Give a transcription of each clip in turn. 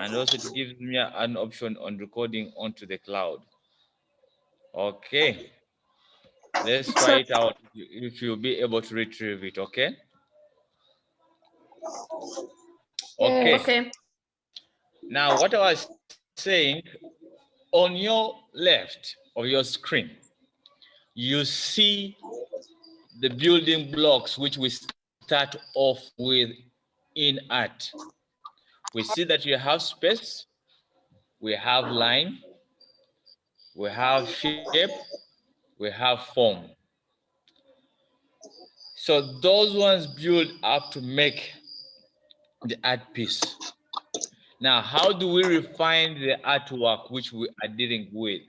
and also it gives me an option on recording onto the cloud. Okay, let's try it out if you'll be able to retrieve it. Okay. Okay. Okay. Now, what I was saying, on your left of your screen, you see the building blocks which we start off with in art. We see that you have space, we have line, we have shape, we have form. So those ones build up to make the art piece. Now, how do we refine the artwork which we are dealing with?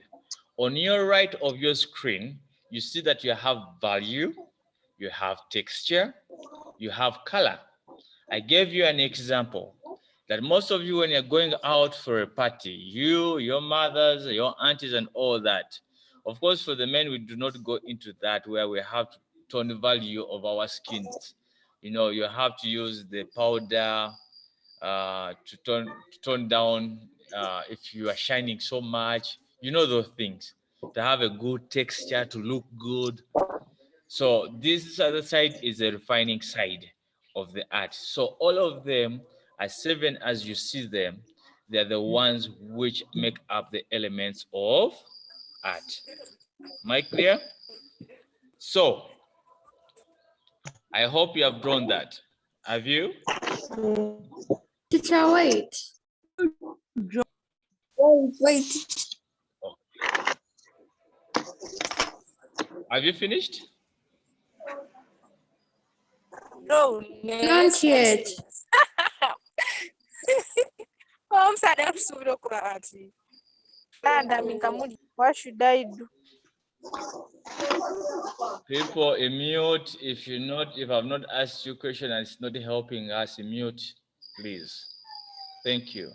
On your right of your screen, you see that you have value, you have texture, you have color. I gave you an example that most of you, when you're going out for a party, you, your mothers, your aunties, and all that. Of course, for the men, we do not go into that where we have to tone value of our skins. You know, you have to use the powder to tone down if you are shining so much. You know those things, to have a good texture, to look good. So this other side is the refining side of the art. So all of them are 7 as you see them. They're the ones which make up the elements of art. Am I clear? So I hope you have drawn that. Have you? Teacher, wait. Wait. Have you finished? No. Not yet. What should I do? People, mute. If I've not asked you a question and it's not helping us, mute, please. Thank you.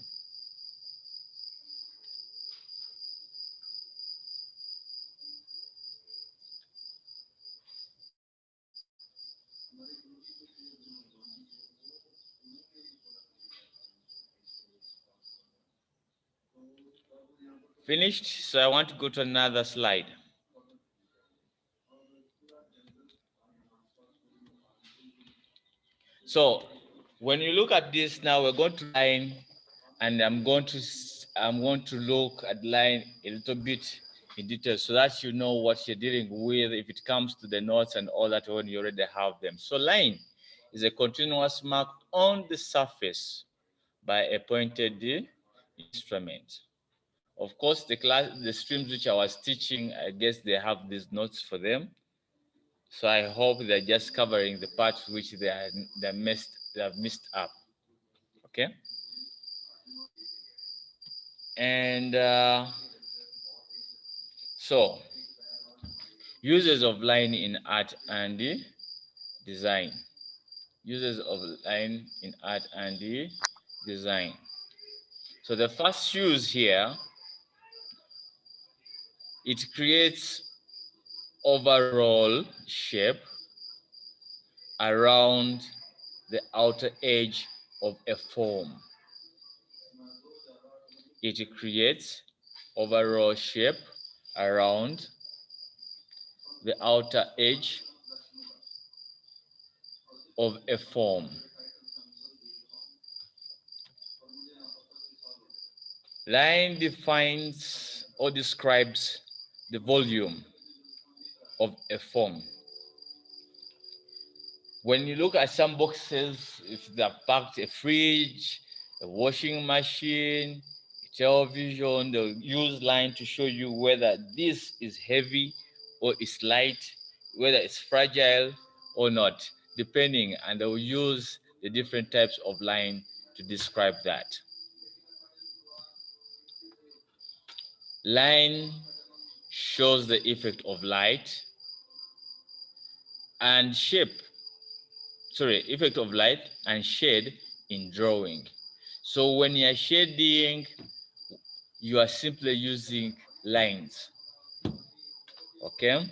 Finished? So I want to go to another slide. So when you look at this now, we're going to line, and I'm going to look at line a little bit in detail so that you know what you're dealing with if it comes to the notes and all that when you already have them. So line is a continuous mark on the surface by a pointed instrument. Of course, the streams which I was teaching, I guess they have these notes for them. So I hope they're just covering the parts which they have missed up. Okay. And so uses of line in art and design. Uses of line in art and design. So the first use here, it creates overall shape around the outer edge of a form. It creates overall shape around the outer edge of a form. Line defines or describes the volume of a form. When you look at some boxes, if they're packed a fridge, a washing machine, a television, they'll use line to show you whether this is heavy or it's light, whether it's fragile or not, depending, and they'll use the different types of line to describe that. Line shows the effect of light and effect of light and shade in drawing. So when you're shading, you are simply using lines. Okay.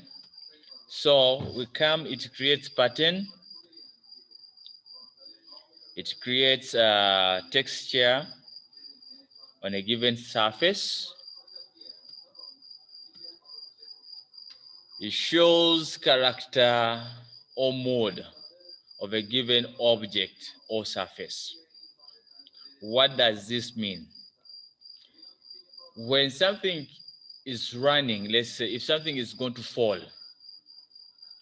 So it creates pattern. It creates texture. on a given surface. It shows character or mode of a given object or surface. What does this mean? When something is running, let's say if something is going to fall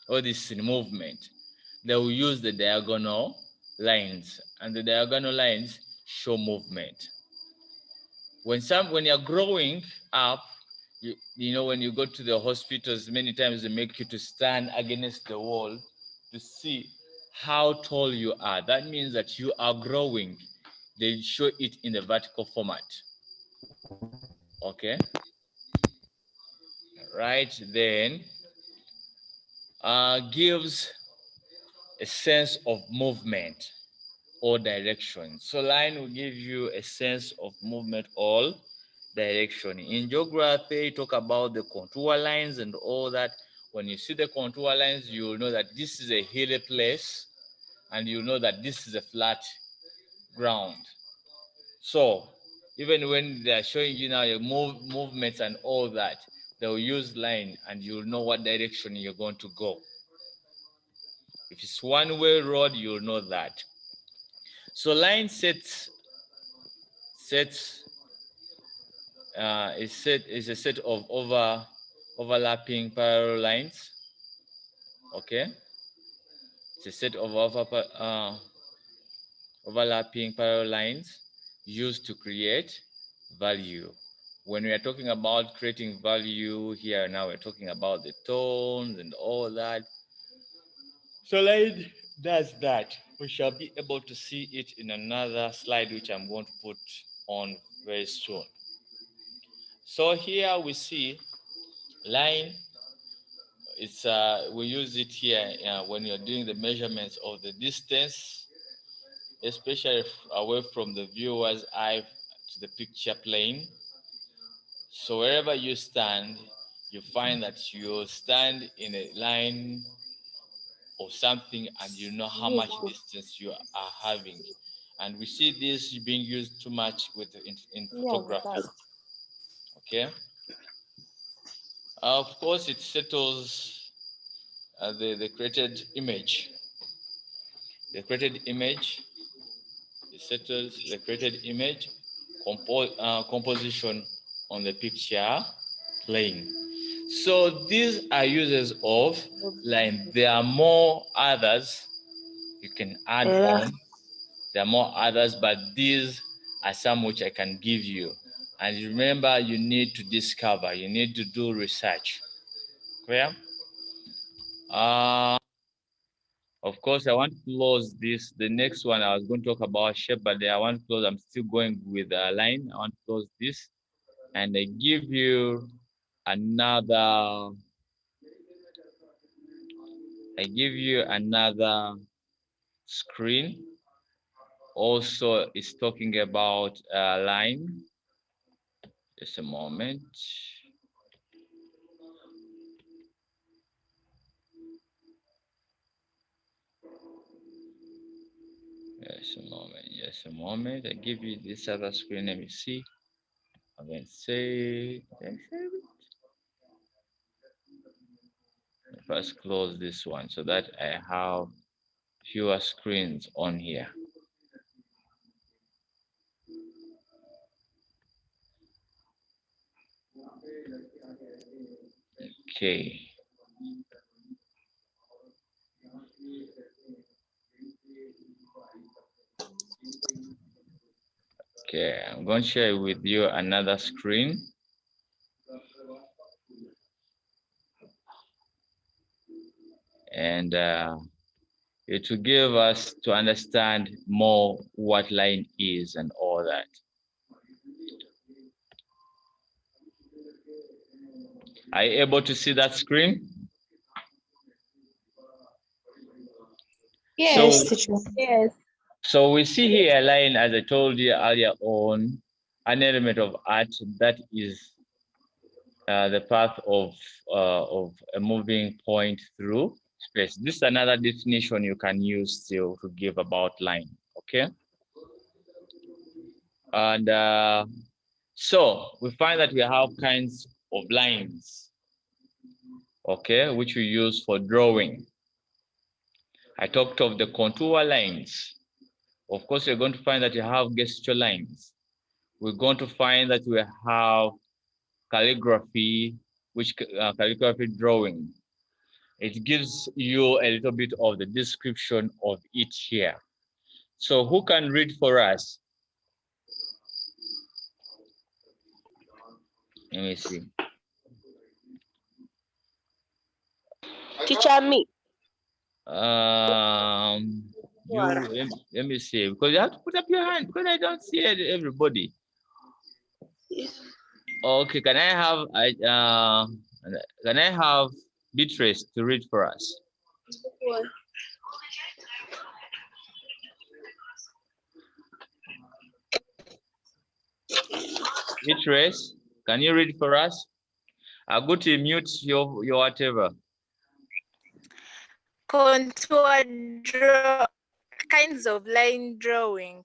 or this in movement, they will use the diagonal lines, and the diagonal lines show movement. When you're growing up, you know, when you go to the hospitals, many times they make you to stand against the wall to see how tall you are. That means that you are growing. They show it in the vertical format. Okay. Right then, gives a sense of movement or direction. So line will give you a sense of movement or direction. In geography, talk about the contour lines and all that. When you see the contour lines, you will know that this is a hilly place, and you know that this is a flat ground. So even when they are showing you now your movements and all that, they will use line, and you'll know what direction you're going to go. If it's one-way road, you'll know that. So line sets is a set of overlapping parallel lines. Okay, it's a set of overlapping parallel lines used to create value. When we are talking about creating value here now, we're talking about the tones and all that. So line does that. We shall be able to see it in another slide, which I'm going to put on very soon. So here we see line. It's we use it here when you're doing the measurements of the distance, especially away from the viewer's eye to the picture plane. So wherever you stand, you find that you stand in a line or something, and you know how much distance you are having. And we see this being used too much with in photography. Okay. Of course, it settles the created image. The created image, it settles the created image composition on the picture plane. So these are uses of line. There are more others you can add on. There are more others, but these are some which I can give you. And remember, you need to discover, you need to do research. Clear? Of course, I want to close this. The next one, I was going to talk about shape, but I want to close. I'm still going with a line. I want to close this, and I give you another. I give you another screen. Also, it's talking about a line. Just a moment. Just a moment. Just a moment. I give you this other screen. Let me see. I'm going to say. First, close this one so that I have fewer screens on here. Okay. Okay, I'm going to share with you another screen. And it will give us to understand more what line is and all that. Are you able to see that screen? Yes, yes. So we see here a line, as I told you earlier on, an element of art that is the path of a moving point through space. This is another definition you can use still to give about line. Okay. And So we find that we have kinds of lines, okay, which we use for drawing. I talked of the contour lines. Of course, you're going to find that you have gesture lines. We're going to find that we have calligraphy, which calligraphy drawing. It gives you a little bit of the description of each here. So who can read for us? Let me see. Teacher me. Let me see, because you have to put up your hand because I don't see everybody. Okay, can I have Beatrice to read for us? Beatrice, can you read for us? Go to mute your whatever. Contour draw kinds of line drawing.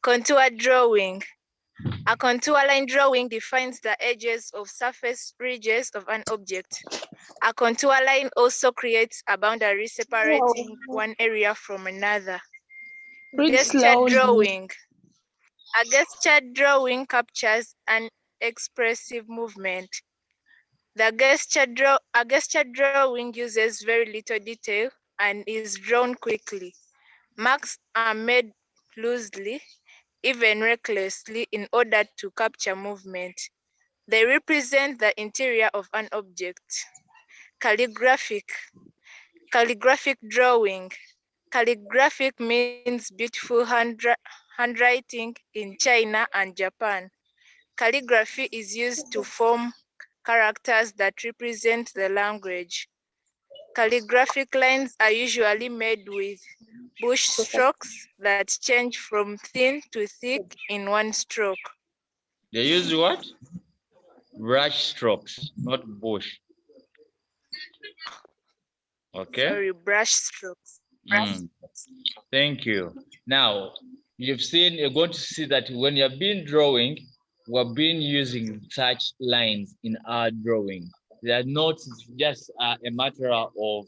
Contour drawing. A contour line drawing defines the edges of surface ridges of an object. A contour line also creates a boundary separating one area from another. Gesture drawing. A gesture drawing captures an expressive movement. A gesture drawing uses very little detail and is drawn quickly. Marks are made loosely, even recklessly, in order to capture movement. They represent the interior of an object. Calligraphic drawing. Calligraphic means beautiful handwriting in China and Japan. Calligraphy is used to form characters that represent the language. Calligraphic lines are usually made with brush strokes that change from thin to thick in one stroke. They use what? Brush strokes, not bush. Okay. Sorry, brush strokes. Thank you. Now, you're going to see that when you're been drawing, we've been using such lines in our drawing. They are not just a matter of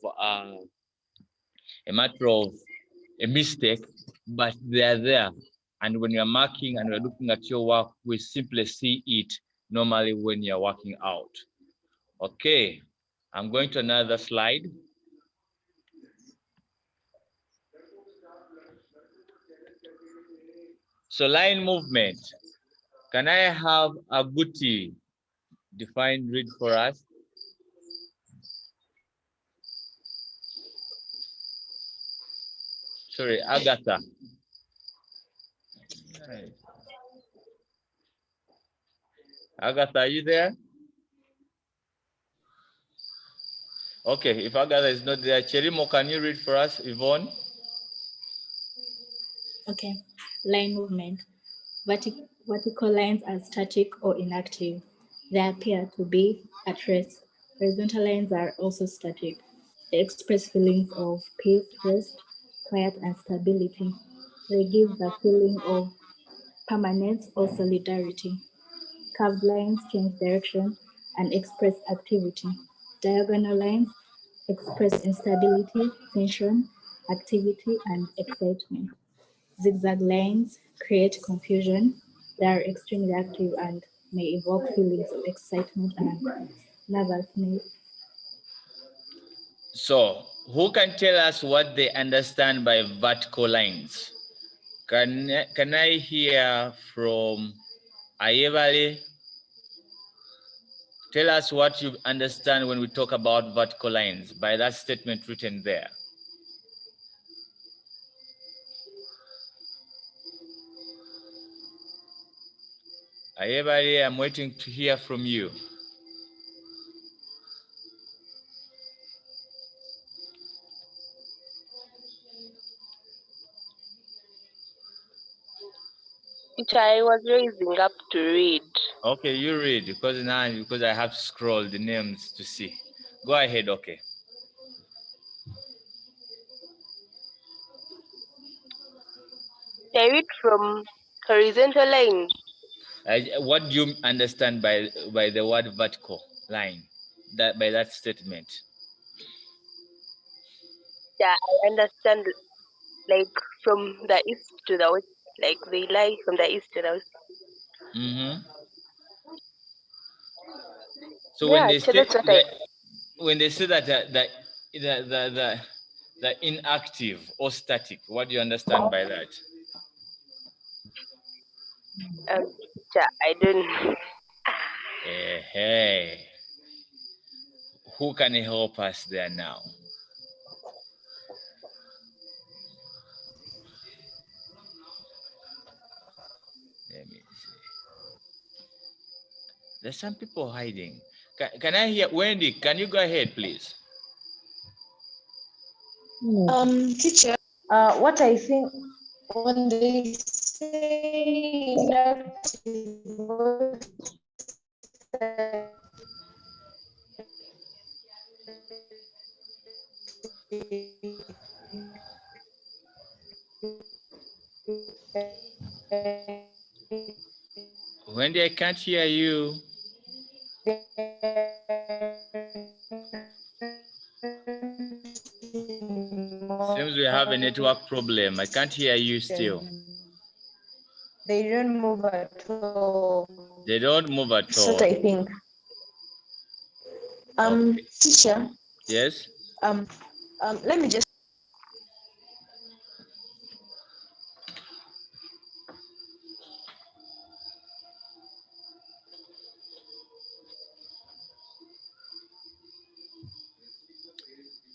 a mistake, but they are there. And when you're marking and we're looking at your work, we simply see it normally when you're working out. Okay, I'm going to another slide. So line movement. Can I have Aguti define read for us? Sorry, Agatha. Agatha, are you there? Okay, if Agatha is not there, Cherimo, can you read for us, Yvonne? Okay, line movement. Vertical lines are static or inactive. They appear to be at rest. Horizontal lines are also static. They express feelings of peace, rest, quiet, and stability. They give the feeling of permanence or solidarity. Curved lines change direction and express activity. Diagonal lines express instability, tension, activity, and excitement. Zigzag lines create confusion. They are extremely active and may evoke feelings of excitement and nervousness. So, who can tell us what they understand by vertical lines? Can I hear from Ayevale? Tell us what you understand when we talk about vertical lines by that statement written there. Ayevale, I'm waiting to hear from you. Teacher, I was raising up to read. Okay, you read because I have to scroll the names to see. Go ahead, okay. I read from horizontal lines. What do you understand by the word vertical line? That by that statement. Yeah, I understand. Like from the east to the west, like they lie from the east to the west. Mm-hmm. So Yeah, actually, that's what I. when they say that the inactive or static, what do you understand by that? Teacher, I don't. Hey, who can help us there now? Let me see. There's some people hiding. Can I hear Wendy? Can you go ahead, please? Teacher, what I think when they say Wendy, I can't hear you. Seems we have a network problem. I can't hear you still. They don't move at all. They don't move at That's all. what I think. Okay. Teacher. Yes. Let me just.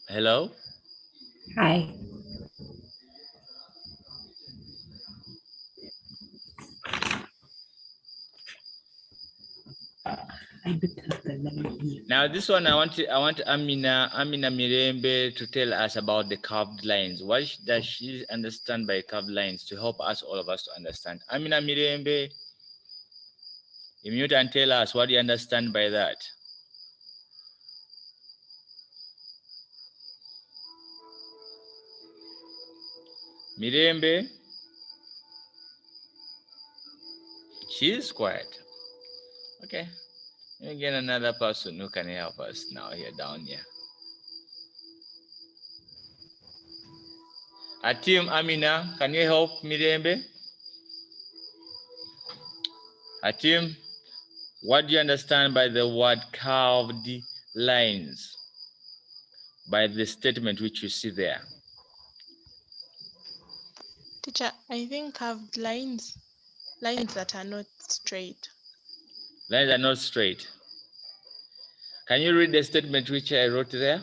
Hello. Hi. I don't have the line here. Now this one I want Amina Mirembe to tell us about the curved lines. What does she understand by curved lines to help us, all of us, to understand? Amina Mirembe, mute and tell us what you understand by that. Mirembe, she is quiet. Okay, again another person who can help us now here down here. Atim Amina, can you help Mirembe? Atim, what do you understand by the word curved lines? By the statement which you see there. Teacher, I think curved lines that are not straight. Lines are not straight. Can you read the statement which I wrote there?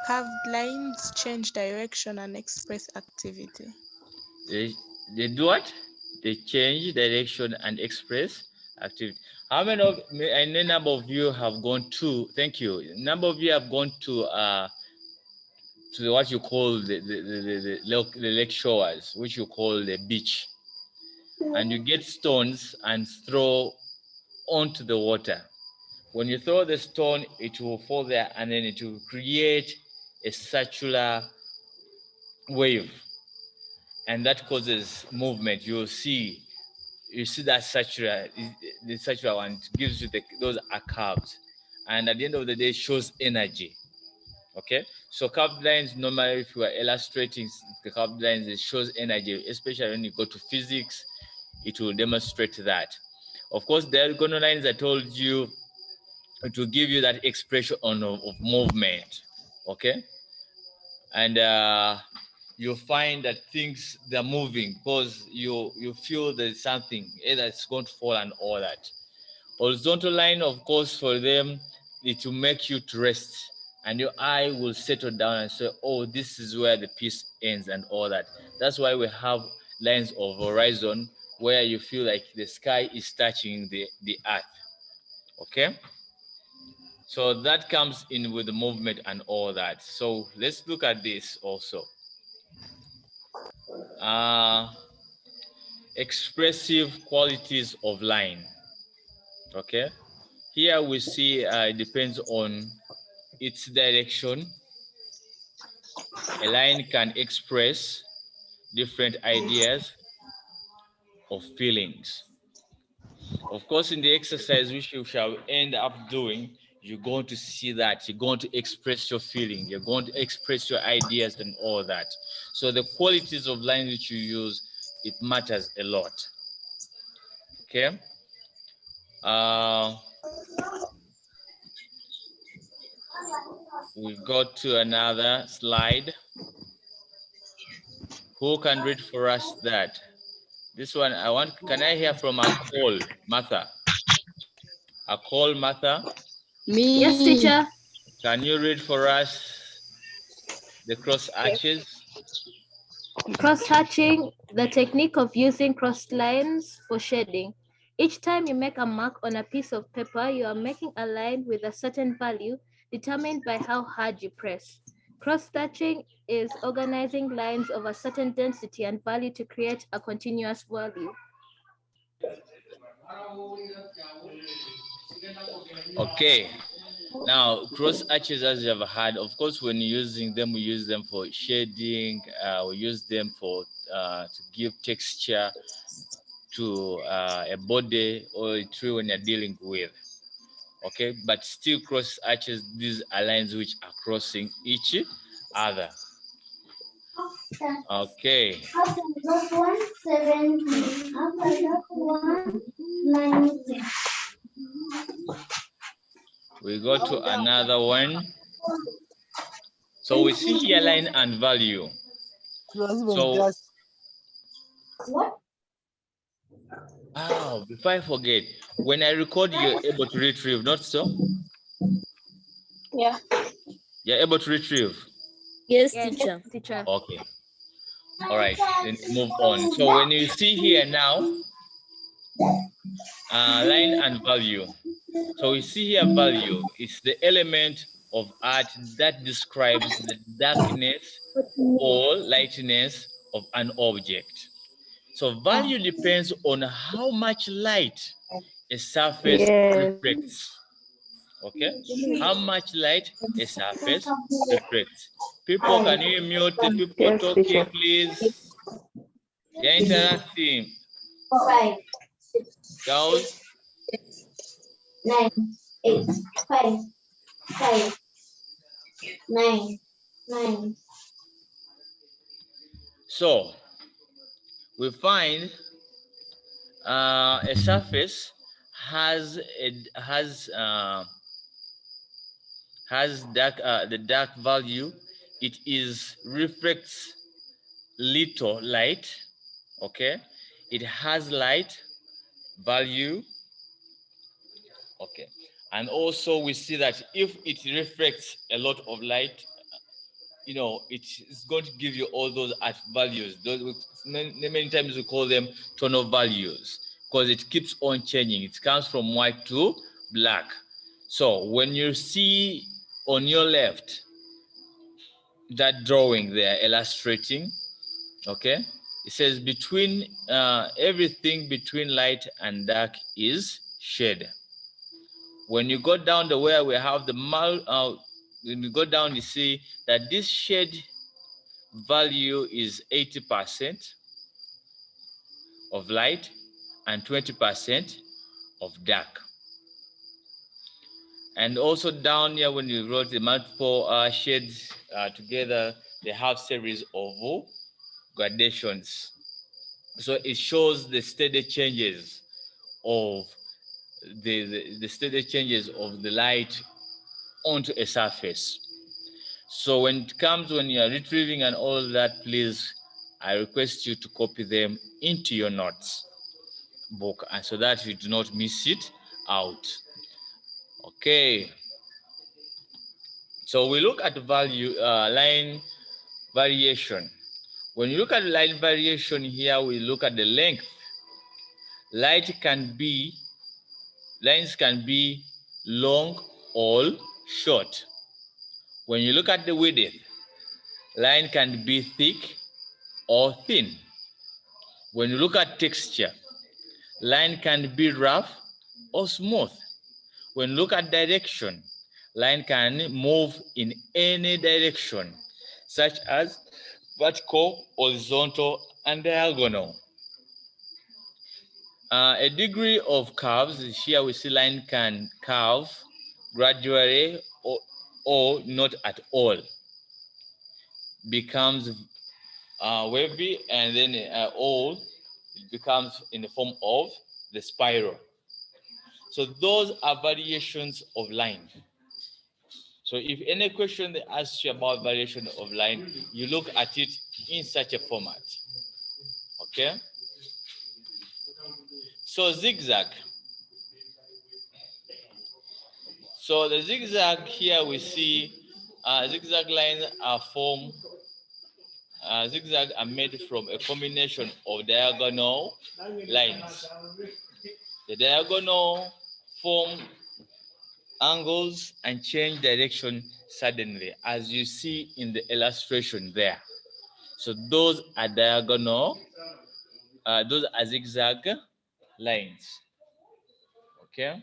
Curved lines change direction and express activity. They do what? They change direction and express activity. How many of a number of you have gone to? Thank you. A number of you have gone to what you call the lake shores, which you call the beach, and you get stones and throw onto the water. When you throw the stone, it will fall there and then it will create a circular wave, and that causes movement. You see that circular, the circular one, it gives you those are curves, and at the end of the day shows energy. Okay, so curved lines, normally if you are illustrating the curved lines, it shows energy, especially when you go to physics, it will demonstrate that. Of course, the diagonal lines I told you, it will give you that expression of movement. Okay, and you'll find that things, they're moving because you feel there's something, either it's going to fall and all that. Horizontal line, of course, for them, it will make you to rest and your eye will settle down and say, oh, this is where the piece ends and all that. That's why we have lines of horizon where you feel like the sky is touching the earth. Okay, so that comes in with the movement and all that. So let's look at this also. Expressive qualities of line. Okay, here we see it depends on its direction. A line can express different ideas of feelings. Of course, in the exercise which you shall end up doing, you're going to see that you're going to express your feeling, you're going to express your ideas and all that. So the qualities of language you use, it matters a lot. Okay. We got to another slide. Who can read for us that? This one I want. Can I hear from a call, Martha? A call, Martha. Me. Yes, teacher. Can you read for us the cross arches? Cross-hatching, the technique of using crossed lines for shading. Each time you make a mark on a piece of paper, you are making a line with a certain value determined by how hard you press. Cross-hatching is organizing lines of a certain density and value to create a continuous value. Okay. Now, cross arches, as you have heard, of course, when you're using them, we use them for shading. We use them for to give texture to a body or a tree when you're dealing with. Okay, but still cross arches, these are lines which are crossing each other. Okay. We go to another one. So we see here line and value. So what? Oh, before I forget, when I record, you're able to retrieve, not so? Yeah. You're able to retrieve? Yes, teacher. Okay. All right, then move on. So when you see here now, line and value. So we see here value is the element of art that describes the darkness or lightness of an object. So value depends on how much light a surface reflects. Okay, how much light a surface reflects. People, can you mute the people talking, please? They're interacting. 5, Girls, 9, 8, 5, 5, 9, 9. so we find a surface has the dark value. It is reflects little light. Okay, it has light value. Okay, and also we see that if it reflects a lot of light, you know, it's going to give you all those art values. Those many times we call them tonal values because it keeps on changing. It comes from white to black. So when you see on your left that drawing there illustrating, okay, it says between everything between light and dark is shade. When you go down the where we have the when you go down, you see that this shade value is 80% of light and 20% of dark. And also down here, when you wrote the multiple shades together, they have series of gradations. So it shows the steady changes of the steady changes of the light onto a surface. So when it comes, when you are retrieving and all that, please, I request you to copy them into your notes book, and so that you do not miss it out. Okay. So we look at the value line variation. When you look at line variation here, we look at the length. Lines can be long or short. When you look at the width, line can be thick or thin. When you look at texture, line can be rough or smooth. When you look at direction, line can move in any direction, such as vertical, horizontal, and diagonal. A degree of curves, here we see line can curve gradually or not at all. Becomes wavy, and then all it becomes in the form of the spiral. So those are variations of line. So if any question they ask you about variation of line, you look at it in such a format. Okay? So zigzag. So the zigzag here we see zigzag lines are formed. Zigzag are made from a combination of diagonal lines. The diagonal form angles and change direction suddenly, as you see in the illustration there. So those are diagonal, those are zigzag lines. Okay.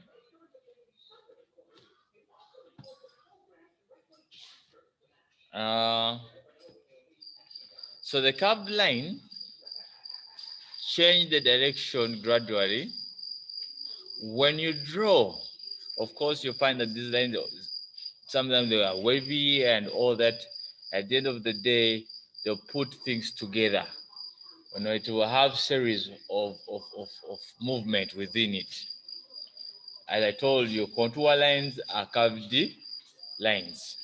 So the curved line change the direction gradually. When you draw, of course, you find that these lines, sometimes they are wavy and all that. At the end of the day, they'll put things together. You know, it will have series of movement within it. As I told you, contour lines are curved lines,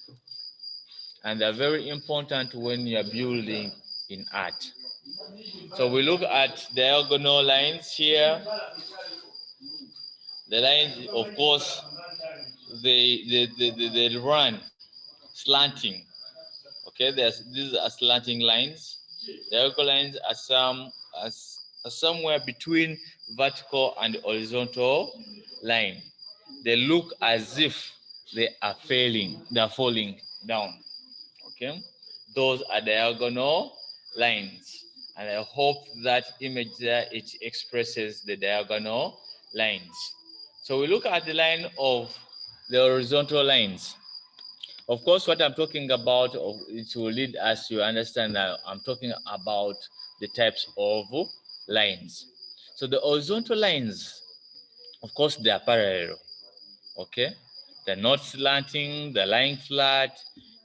and they're very important when you're building in art. So we look at diagonal lines here. The lines, of course, they run slanting. Okay, these are slanting lines. Diagonal lines are somewhere between vertical and horizontal line. They look as if they are falling down. Okay, those are diagonal lines, and I hope that image there, it expresses the diagonal lines. So we look at the line of the horizontal lines. Of course, what I'm talking about, it will lead us to understand that I'm talking about the types of lines. So the horizontal lines, of course, they are parallel. Okay, they're not slanting, they're lying flat,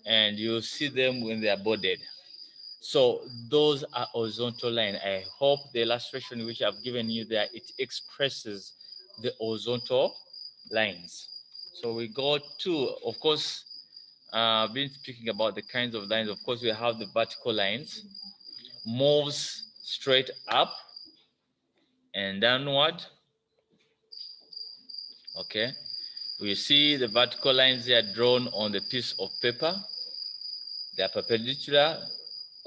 and you see them when they are bordered. So those are horizontal line. I hope the illustration which I've given you there, it expresses the horizontal lines. So we go to, of course, been speaking about the kinds of lines. Of course, we have the vertical lines, moves straight up and downward. Okay, we see the vertical lines here drawn on the piece of paper. They are perpendicular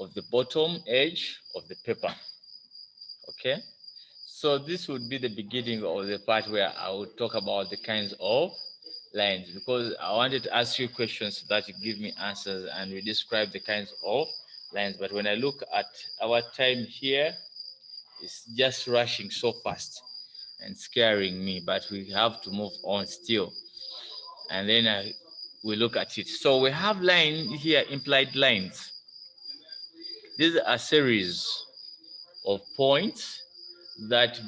of the bottom edge of the paper. Okay, so this would be the beginning of the part where I will talk about the kinds of lines, because I wanted to ask you questions so that you give me answers and we describe the kinds of lines. But when I look at our time here, it's just rushing so fast and scaring me, but we have to move on still. And then we look at it. So we have line here, implied lines. These are a series of points that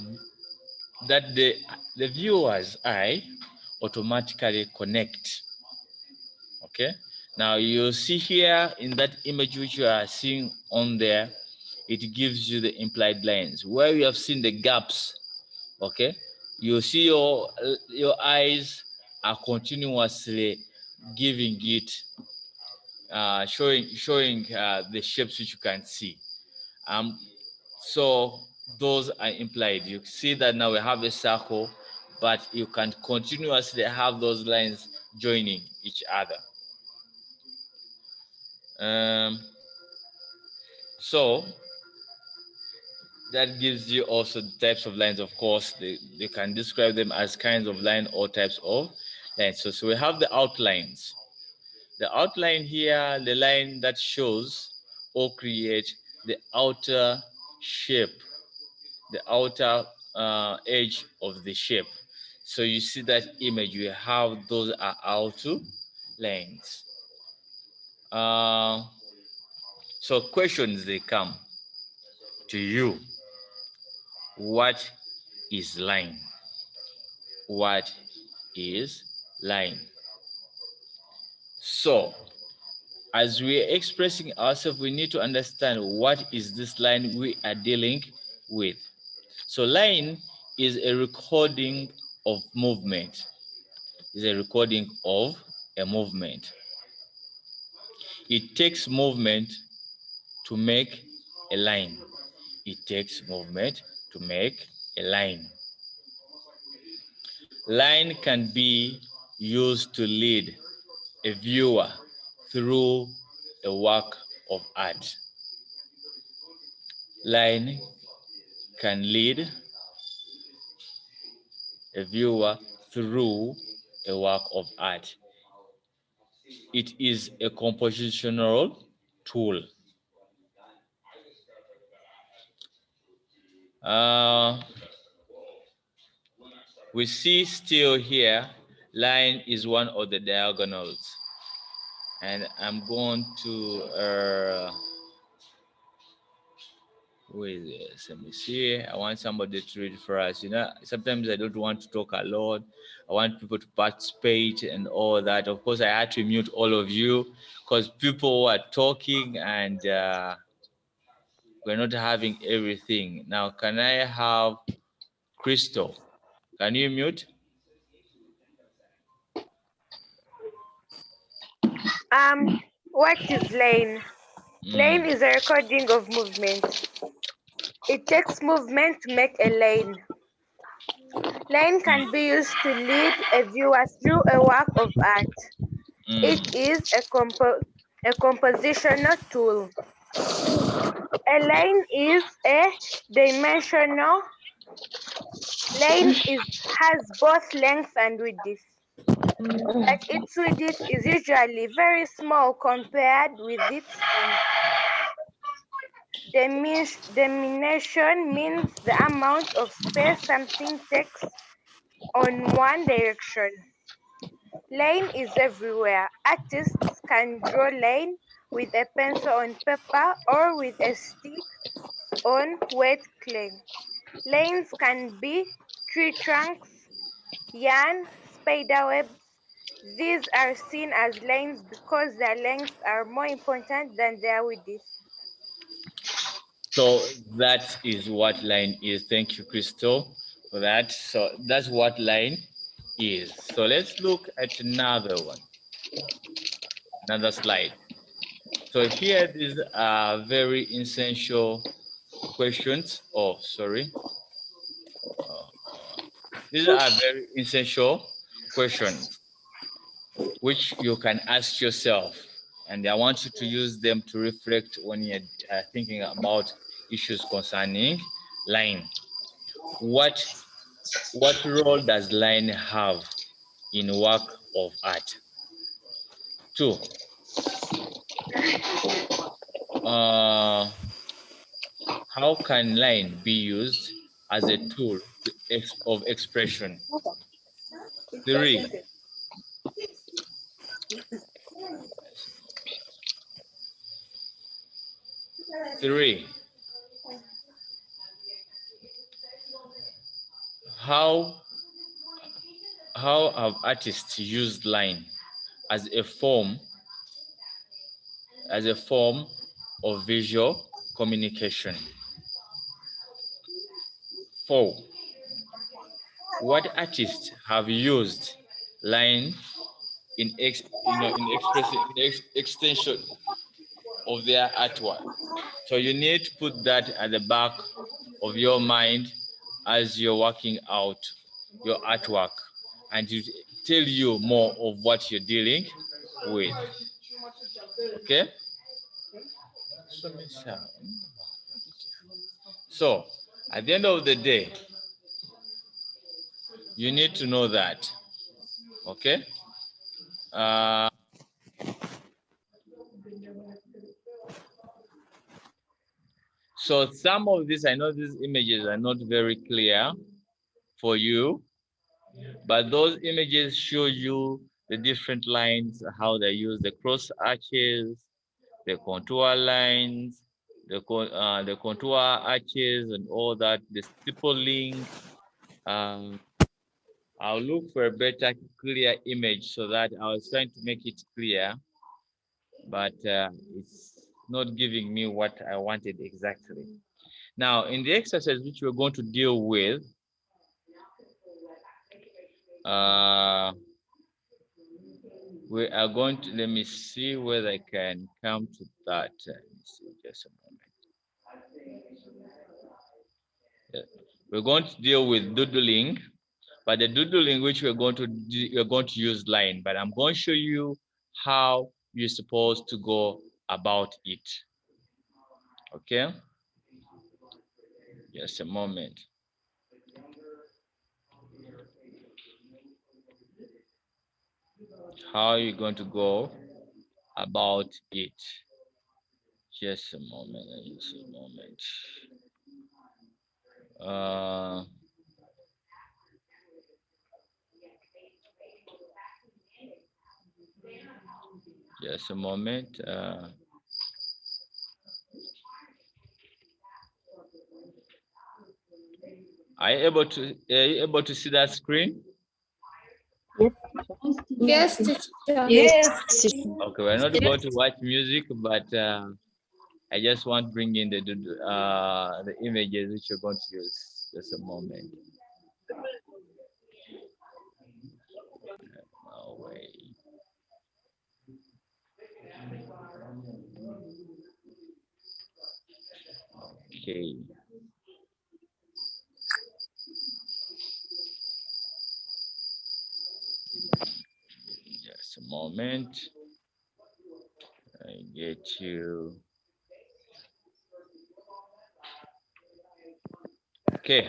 the viewer's eye automatically connect. Okay, now you see here in that image which you are seeing on there, it gives you the implied lines where you have seen the gaps. Okay, you see your eyes are continuously giving it showing the shapes which you can see. So those are implied. You see that now we have a circle, but you can continuously have those lines joining each other. So that gives you also the types of lines. Of course, they can describe them as kinds of line or types of lines. So we have the outlines. The outline here, the line that shows or creates the outer shape, the outer edge of the shape. So you see that image, you have those are outer lines. So questions, they come to you. What is line? What is line? So, as we are expressing ourselves, we need to understand what is this line we are dealing with. So, line is a recording of movement. Is a recording of a movement. It takes movement to make a line. It takes movement to make a line. Line can be used to lead a viewer through a work of art. Line can lead a viewer through a work of art. It is a compositional tool. We see still here, line is one of the diagonals. And I'm going to, where is this? Let me see. I want somebody to read for us. You know, sometimes I don't want to talk a lot. I want people to participate and all that. Of course, I had to mute all of you because people are talking and we're not having everything. Now, can I have Crystal? Can you mute? What is line? Line is a recording of movement. It takes movement to make a line. Line can be used to lead a viewer through a work of art. It is a compositional tool. A line is a dimensional. Line has both length and width. But its width is usually very small compared with its length. Dimension means the amount of space something takes on one direction. Line is everywhere. Artists can draw line with a pencil on paper or with a stick on wet clay. Lines can be tree trunks, yarn, spider webs. These are seen as lines because their lengths are more important than their width. So that is what line is. Thank you, Crystal, for that. So that's what line is. So let's look at another one, another slide. So here these are very essential questions. Oh, sorry. These are very essential questions which you can ask yourself. And I want you to use them to reflect when you're thinking about issues concerning line. What role does line have in work of art? 2, how can line be used as a tool of expression? 3, how have artists used line as a form of visual communication? 4, what artists have used line in extension of their artwork? So you need to put that at the back of your mind as you're working out your artwork, and to tell you more of what you're dealing with. Okay? So at the end of the day, you need to know that. Okay? So some of this, I know these images are not very clear for you, but those images show you the different lines, how they use the cross arches, the contour lines, the contour arches and all that, the stippling, I'll look for a better clear image so that I was trying to make it clear, but it's not giving me what I wanted exactly. Now, in the exercise which we're going to deal with, we are going to, let me see whether I can come to that. Let me see, just a moment. Yeah. We're going to deal with doodling, but the doodling which we're going to do, we're going to use line, but I'm going to show you how you're supposed to go about it. Okay, just a moment. How are you going to go about it? Just a moment. Just a moment. Just a moment. Are you able to see that screen? Yes, teacher. Yes. Okay, we're not going to watch music, but I just want to bring in the images which you're going to use. Just a moment. No way. Okay. Just a moment. I get you. Okay.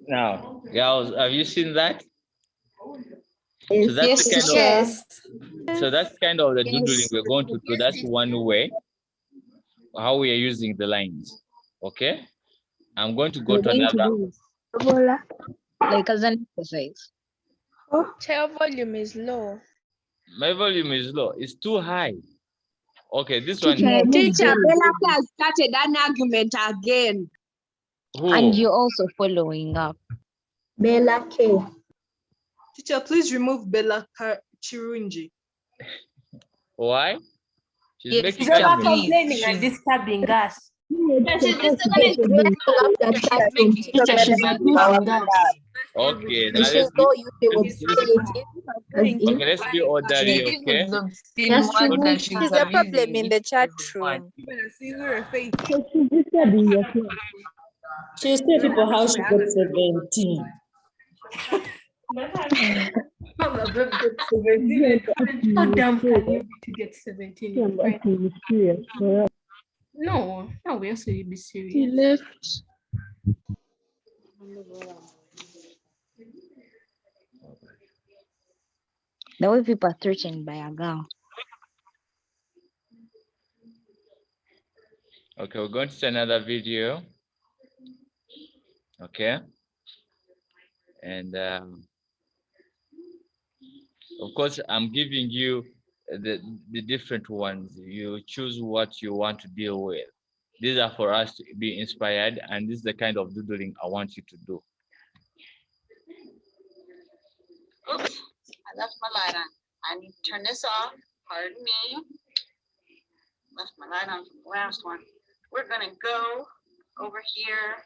Now, girls, have you seen that? So that's Yes, the kind of yes. so that's kind of the doodling Yes. we're going to do. That's one way how we are using the lines. Okay, I'm going to go We're to going to another. do it like as an exercise. Your volume is low. My volume is low. It's too high. Okay, this Teacher, one. Teacher, Bella has started an argument again. Who? and you're also following up. Bella K. Teacher, please remove Bella Chirunji. Why? She's Yes, making She's over arguments. complaining and disturbing us. She's disturbing teacher, she's abusing us. Okay, now and she's not using obscenity as in okay, let's be orderly. She Okay. uses obscene Just words remove. and she's There's a problem abusing in it. the chat room. She's tell people how she got 17. How dumb can you be to get 17? Right? No, no, we also be serious. He left. The way people are threatened by a girl. Okay, we're going to see another video. Okay. And of course, I'm giving you the different ones. You choose what you want to deal with. These are for us to be inspired, and this is the kind of doodling I want you to do. Oops, I left my light on. I need to turn this off. Pardon me. Left my light on from the last one. We're going to go over here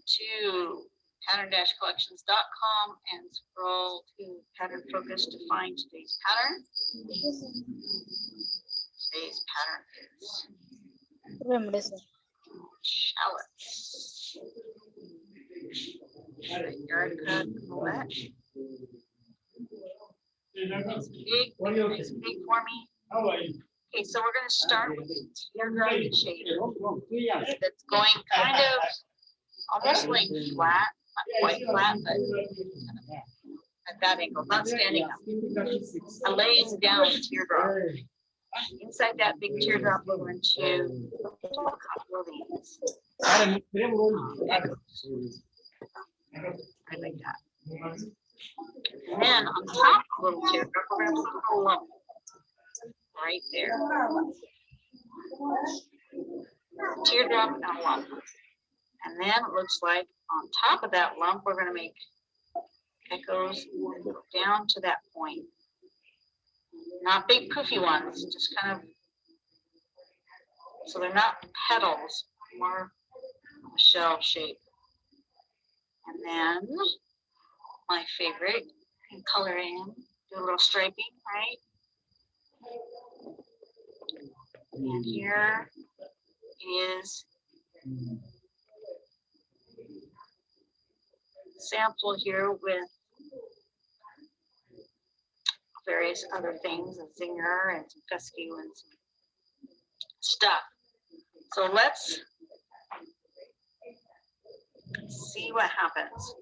to pattern-collections.com and scroll to pattern focus to find today's pattern. Today's pattern is shallots. Erica Colette. It's big for me. How are you? Okay, so we're going to start with teardrop shape. That's going kind of almost like flat, not quite flat, but at that angle, not standing up. A laying down teardrop. Inside that big teardrop, we're going to do a couple of these. Right like that. And then on top of the little teardrop, we're going to put a lump right there. Teardrop and a lump. And then it looks like on top of that lump, we're going to make echoes down to that point. Not big poofy ones, just kind of, so they're not petals, more of a shell shape. And then my favorite, you can color in, do a little striping, right? And here is a sample here with various other things, a zinger and some fescue and some stuff. So let's see what happens.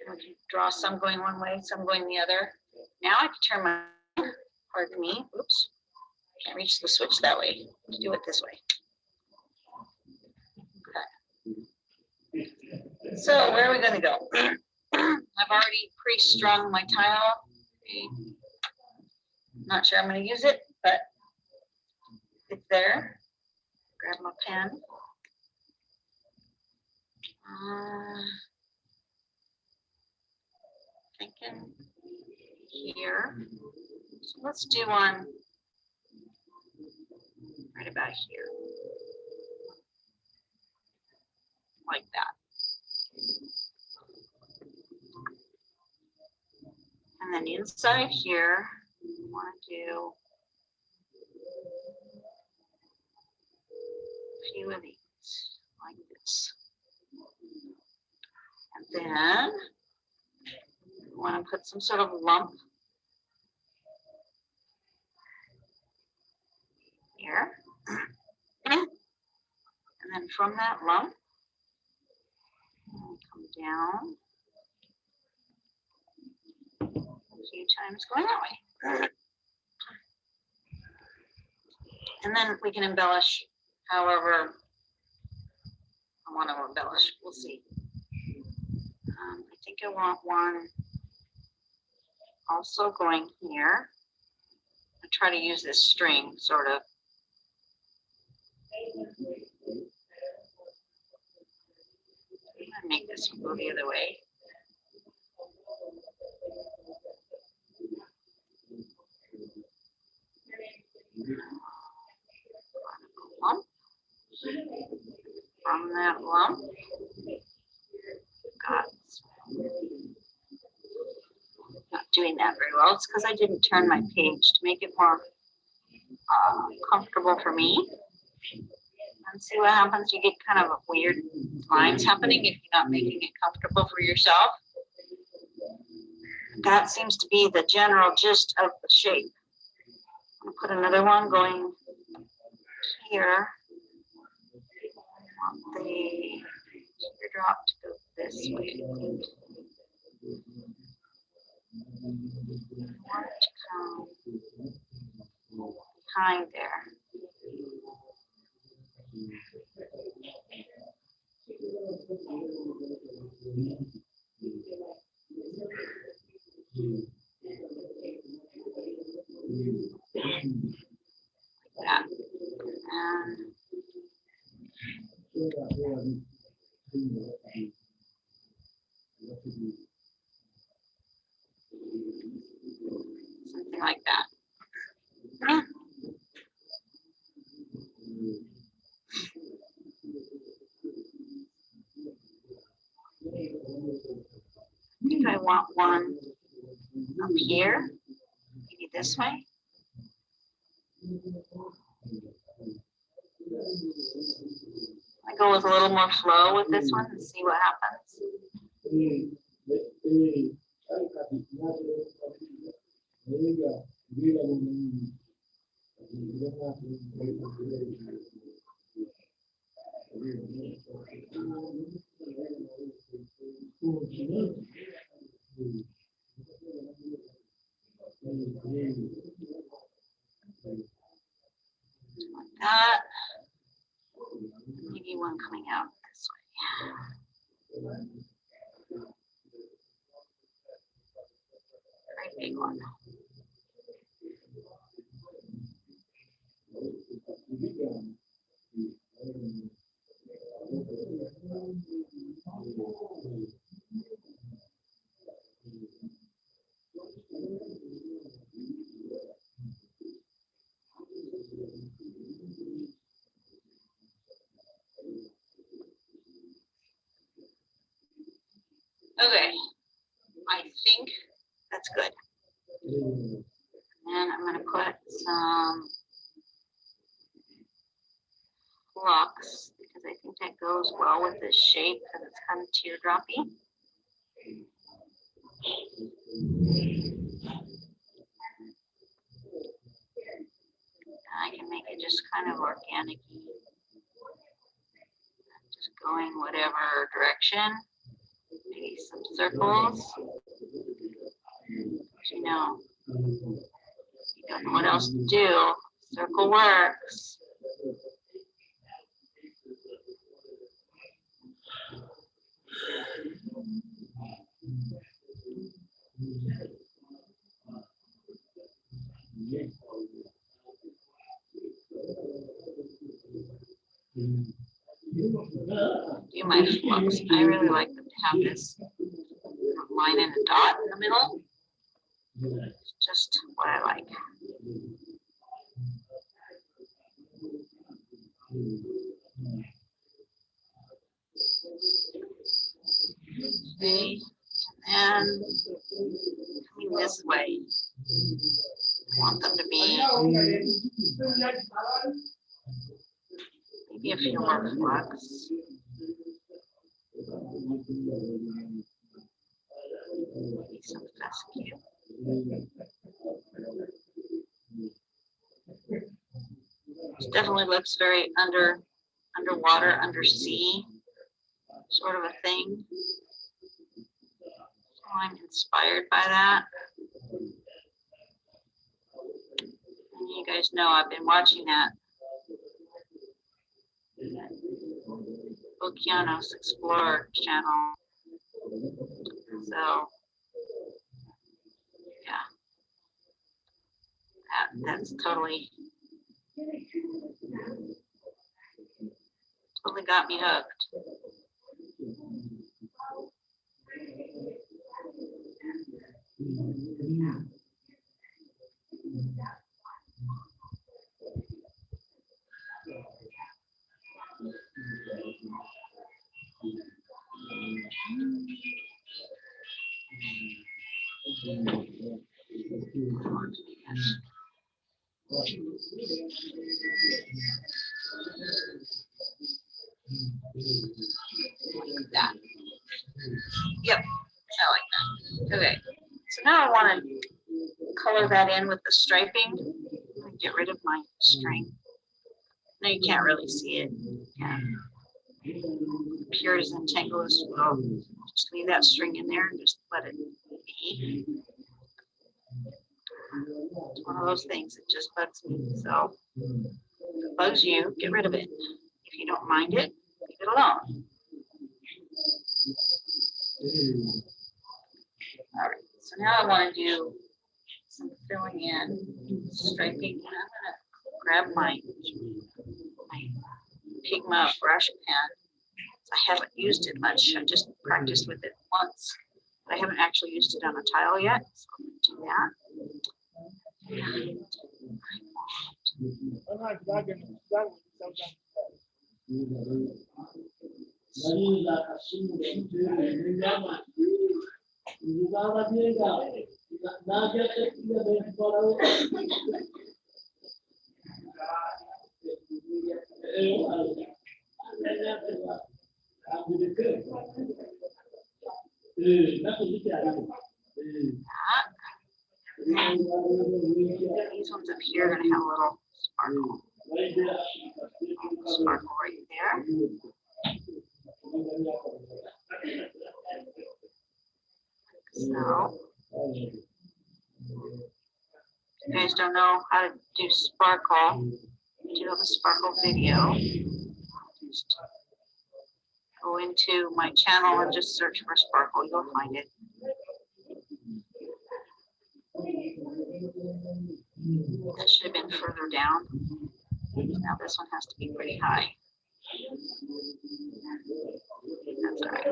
We can draw some going one way, some going the other. Now I can turn my, pardon me, oops, can't reach the switch that way. Let's do it this way. Okay. So where are we going to go? I've already pre-strung my tile. Okay. Not sure I'm going to use it, but it's there. Grab my pen. Thinking here. So let's do one right about here. Like that. And then inside here, we want to do a few of these like this. And then we want to put some sort of lump here. And then from that lump, Come down a few times, going that way. And then we can embellish however I want to embellish. We'll see. I think I want one also going here. I try to use this string sort of. I'm gonna make this go the other way. Lump. From that lump, not doing that very well. It's because I didn't turn my page to make it more comfortable for me. And see what happens. You get kind of weird lines happening if you're not making it comfortable for yourself. That seems to be the general gist of the shape. I'll put another one going here. I want the teardrop to go this way. I want it to come behind there. Like that. And something like that. I think I want one up here, maybe this way. I go with a little more flow with this one and see what happens. Like that. Maybe one coming out this way. Very big one. Okay, I think that's good. And I'm going to put some flux because I think that goes well with this shape because it's kind of teardroppy. I can make it just kind of organic-y. Just going whatever direction. Maybe some circles. You know, you don't know what else to do. Circle works. Do my flux. I really like them to have this line and a dot in the middle. It's just what I like. Okay, and coming this way. I want them to be maybe a few more flux. Maybe some fescue. This definitely looks very underwater, undersea, sort sort of a thing. So I'm inspired by that. And you guys know I've been watching that Okeanos Explorer channel. So yeah, that's totally got me hooked. Like that. Yep, I like that. Okay, so now I want to color that in with the striping. Get rid of my string. Now you can't really see it. Yeah. Pure as entangled. Well, just leave that string in there and just let it be. It's one of those things that just bugs me. So if it bugs you, get rid of it. If you don't mind it, leave it alone. All right, so now I want to do some filling in, striping. I'm going to grab my Pigma brush pen. I haven't used it much. I just practiced with it once. But I haven't actually used it on a tile yet, so I'm going to do that. These ones up here are going to have a little sparkle right there. So, if you guys don't know how to do sparkle, I do have a sparkle video. Just go into my channel and just search for sparkle, you'll find it. That should have been further down. Now this one has to be pretty high. That's all right.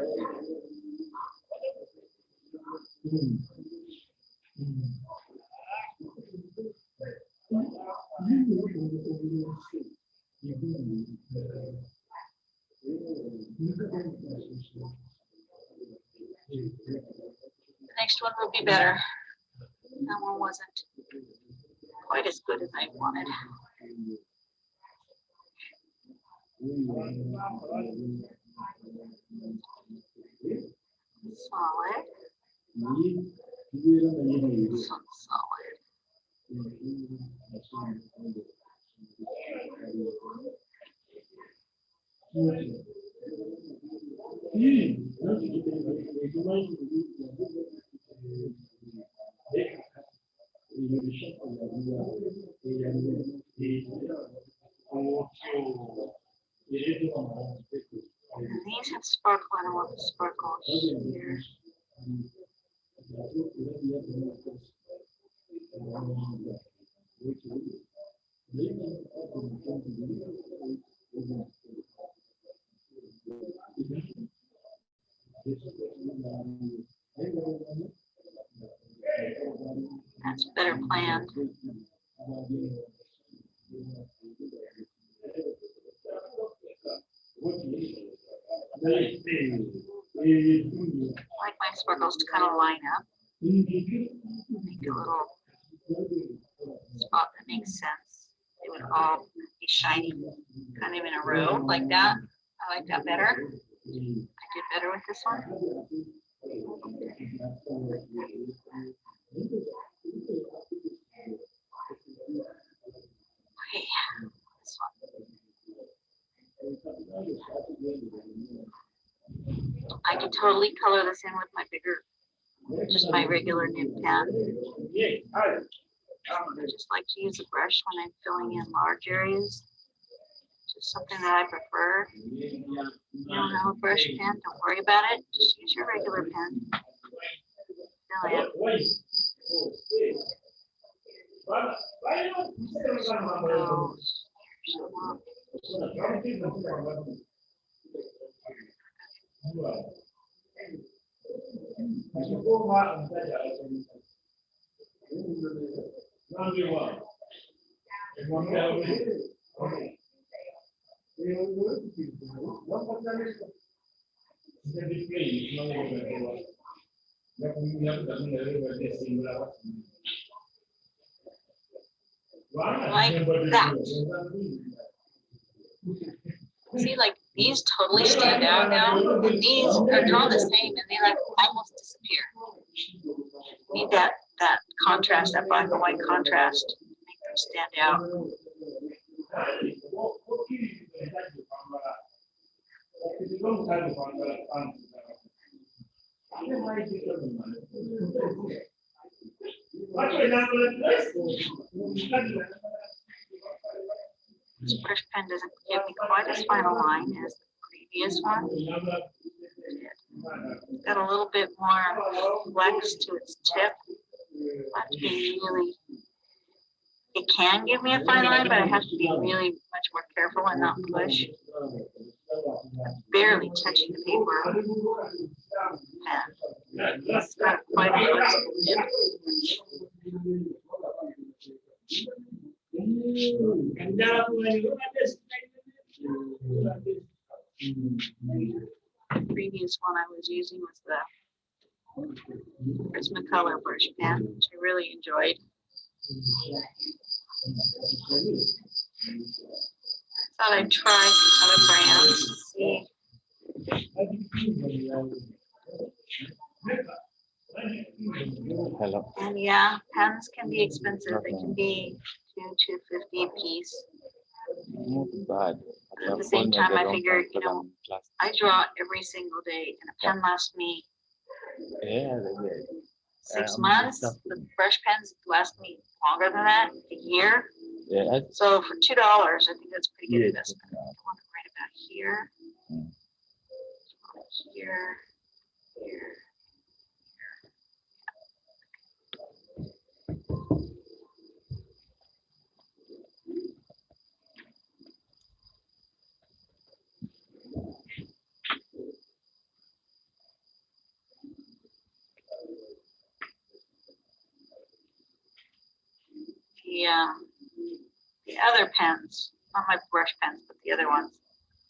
The next one will be better. That one wasn't quite as good as I wanted. Solid. Some solid. These have sparkle. I don't want the sparkle here. That's better planned. I like my sparkles to kind of line up. Make a little spot that makes sense. They would all be shiny kind of in a row like that. I like that better. I did better with this one. Okay, this one. totally color this in with my bigger, just my regular nib pen. I just like to use a brush when I'm filling in large areas. Just something that I prefer. If you don't have a brush pen, don't worry about it. Just use your regular pen. Fill in. Like that. See, like these totally stand out now. And these are drawn the same and they like almost disappear. Need that contrast, that black and white contrast to make them stand out. This brush pen doesn't give me quite as fine a line as the previous one. It's got a little bit more flex to its tip. I have to be really, it can give me a fine line, but I have to be really much more careful and not push. I'm barely touching the paper. And it's got quite a flexible tip. The previous one I was using was the Prismacolor brush pen, which I really enjoyed. I thought I'd try some other brands to see. Hello. And yeah, pens can be expensive. They can be $2.50 a piece. Not bad. At the same time, I figured, you know, I draw every single day, and a pen lasts me 6 months. The brush pens last me longer than that, a year. Yeah. So for $2, I think that's a pretty good investment. I want to write about here, here, here. The other pens, not my brush pens, but the other ones.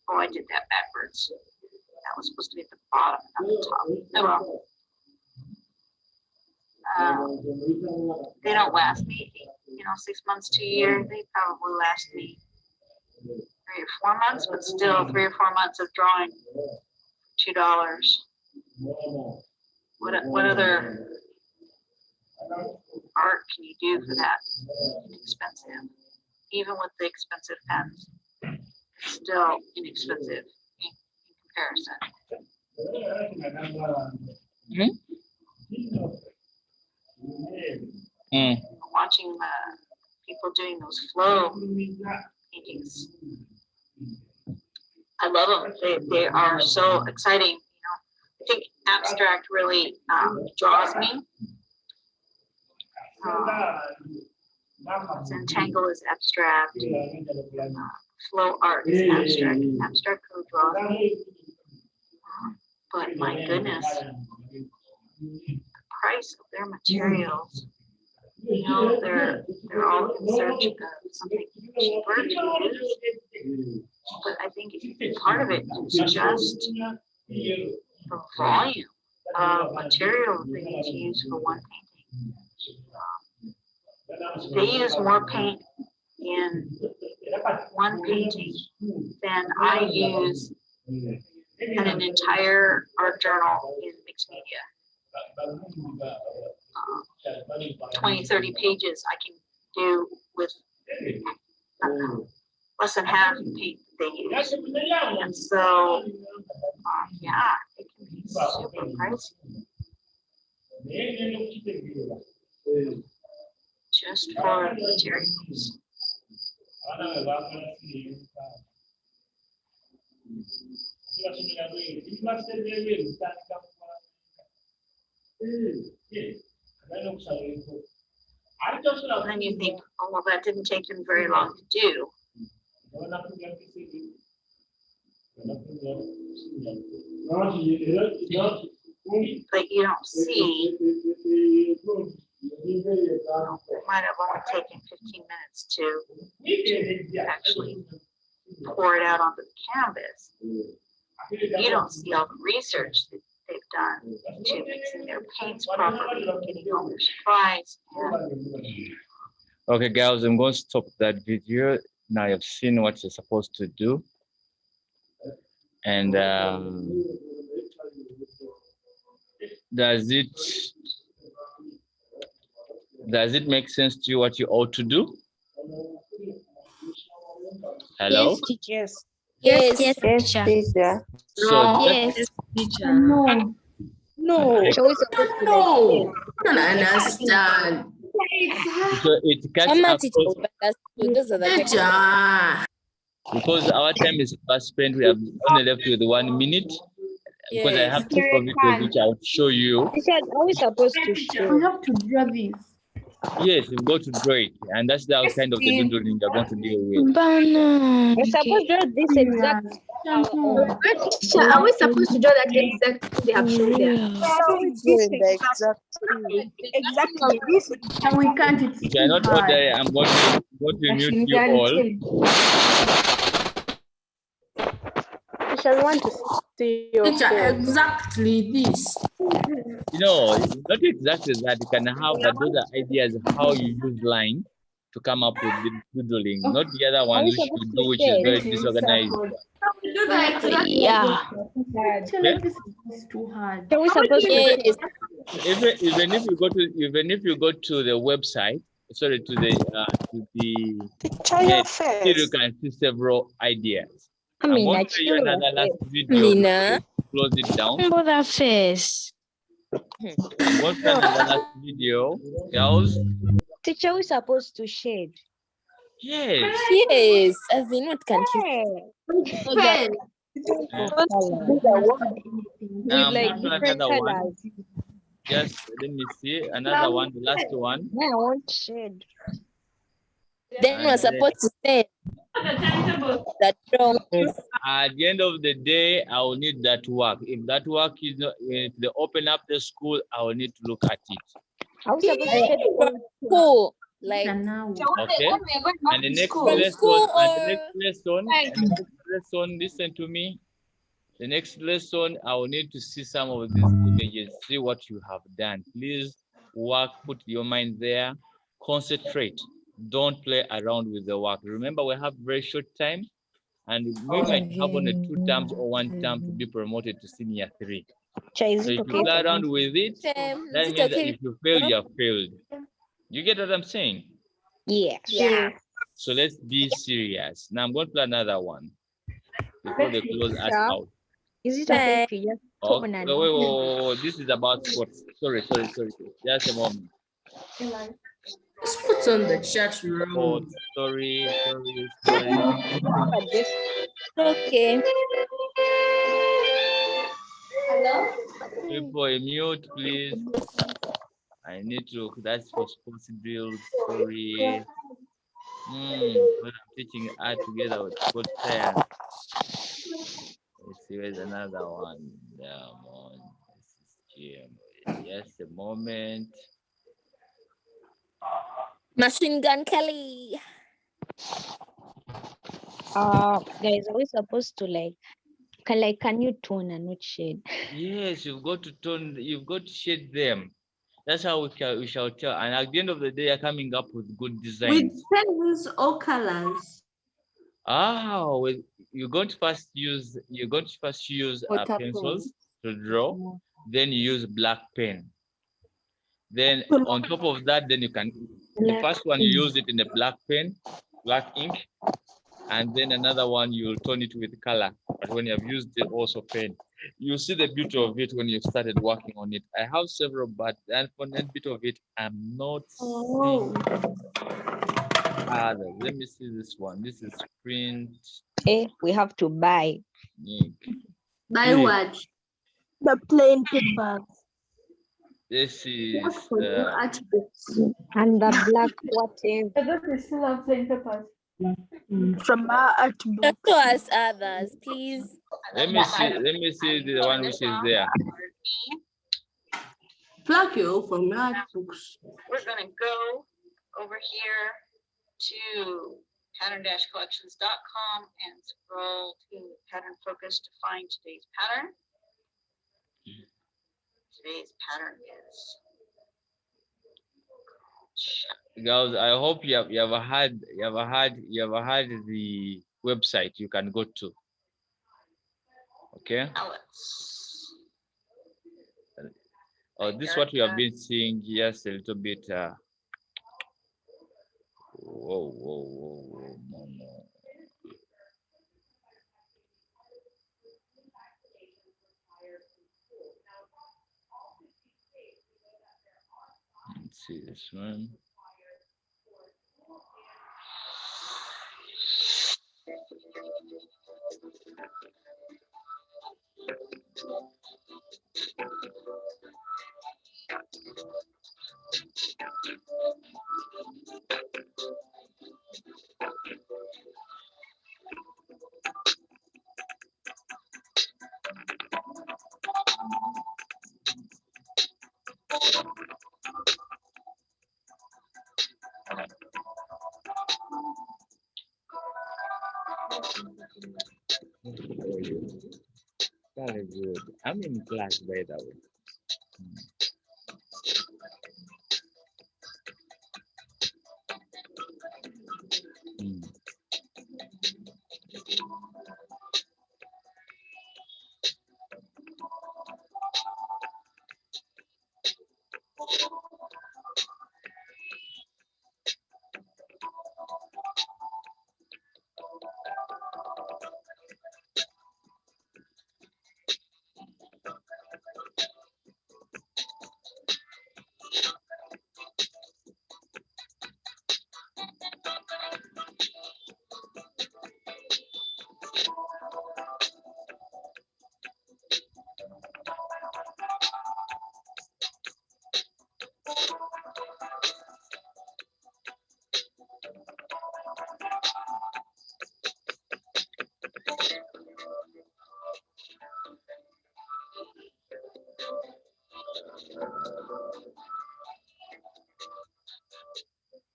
Oh, I did that backwards. That was supposed to be at the bottom, not the top. Oh well. They don't last me, 6 months to a year. They probably last me 3 or 4 months, but still 3 or 4 months of drawing $2. What other art can you do for that? Inexpensive. Even with the expensive pens, still inexpensive in comparison. Watching the people doing those flow paintings, I love them. They are so exciting. I think abstract really draws me. Zentangle is abstract. Flow art is abstract. Abstract really draws me. But my goodness, the price of their materials. They're all in search of something cheaper to use. But I think part of it is just the volume of material they need to use for one painting. They use more paint in one painting than I use in an entire art journal in mixed media. 20-30 pages I can do with less than half the paint they use. And so, yeah, it can be super pricey. Just for materials. And you think, oh, well, that didn't take them very long to do. But you don't see, it might have only taken 15 minutes to actually pour it out onto the canvas. You don't see all the research that they've done to mixing their paints properly, getting all their supplies. Okay, guys, I'm going to stop that video. Now you've seen what you're supposed to do. And does it make sense to you what you ought to do? Hello? Yes, teachers. Yes, Yes, teacher. So yes. Teacher. No. So we're supposed to like No, I don't understand. so it cuts across, Teacher. because our time is fast spent. We have only left with 1 minute. Because I have two videos which I'll show you. Teacher, are we supposed to Teacher, we show? have to draw this. Yes, you've got to draw it, and that's the kind of the doodling you're going to deal with. We're supposed to do this exact. Teacher, are we supposed to draw that exactly they have shown there? Exactly this. And we can't, it's If you're too not hard. order, I'm going to mute you all. Teacher, we want to see your Teacher, code. exactly this. No, not exactly that. You can have, but those are ideas how you use line to come up with the doodling, not the other one which you do, which is very disorganized. Yeah. Teacher, this is too hard. Are we supposed to? Even if you go to the website, sorry, to the yes, still you can see several ideas. I'm going to show you another last video. Close it down. I'm going to another last video. Girls. Teacher, we supposed to shade. Yes. Yes, as in what country? Now, With like I'm going to different another one. colors. Just let me see another one, the last one. I want shade. Then we're supposed to say that drawings. At the end of the day, I will need that work. If that work is not, if they open up the school, I will need to look at it. Are we supposed to shade? Cool. Like Okay. And the next lesson, listen to me. The next lesson, I will need to see some of these images, see what you have done. Please work, put your mind there, concentrate. Don't play around with the work. Remember, we have very short time, and we might have only 2 terms or 1 term to be promoted to senior 3. So if you play around with it, that means that if you fail, you have failed. You get what I'm saying? Yes. Yeah. So let's be serious. Now I'm going to play another one before they close us out. Is it okay if you just Okay. open and Wait. This is about sports. Sorry. Just a moment. Just put on the chat room. Sorry. Okay. Hello? People, mute, please. I need to. That's for sports drills. Sorry. But I'm teaching art together with sports players. Let's see, where's another one? This is GM. Just a moment. Machine Gun Kelly. guys, are we supposed to can you tone and not shade? Yes, you've got to tone. You've got to shade them. That's how we shall tell. And at the end of the day, you're coming up with good designs. With pens or colors. Well, you're going to first use pencils to draw. Then you use black pen. Then on top of that, then you can the first one you use it in the black pen, black ink. and then another one you'll tone it with color. But when you have used the also pen, you see the beauty of it when you started working on it. I have several, but the unfortunate bit of it, I'm not seeing others. Let me see this one. This is print. We have to buy. Ink. Buy Ink. what? The plain papers. This is art books. And the black whatever. I thought we still have plain papers. From our art book. Show us others, please. let me see the one which is there. Pluck you from art books. We're gonna go over here to pattern-collections.com and scroll to pattern focus to find today's pattern. Today's pattern is Girls, I hope you have had the website you can go to. Okay. Oh, this is what we have been seeing. Yes, a little bit. Whoa, no. Let's see this one. Very good. I'm in class, by the way.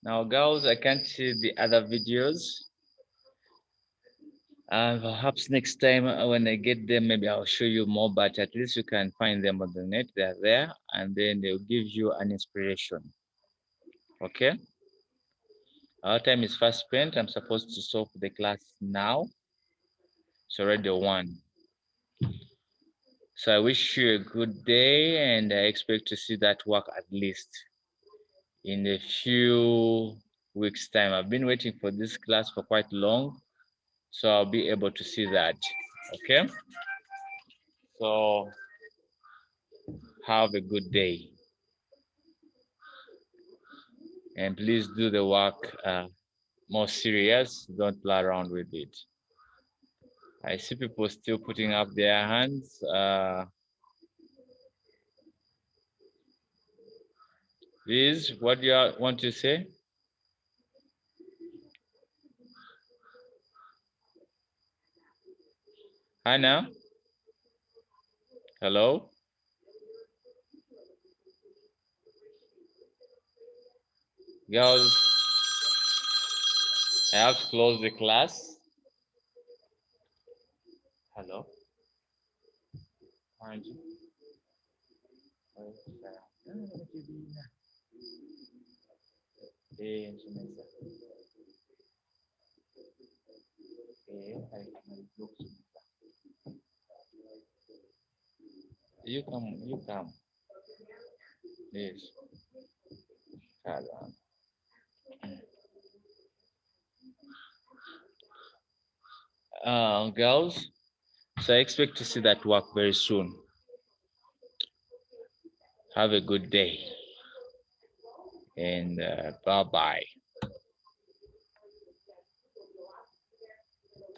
Now, girls, I can't see the other videos. Perhaps next time when I get them, maybe I'll show you more, but at least you can find them on the net. They're there, and then they'll give you an inspiration. Okay? Our time is fast spent. I'm supposed to stop the class now. It's already 1. So I wish you a good day, and I expect to see that work at least in a few weeks' time. I've been waiting for this class for quite long, so I'll be able to see that. Okay? So have a good day. And please do the work more serious. Don't play around with it. I see people still putting up their hands. Liz, what do you want to say? Hannah? Hello? Girls, I have to close the class. Hello? Angie? You come. Yes. Allan. girls. So I expect to see that work very soon. Have a good day and bye-bye.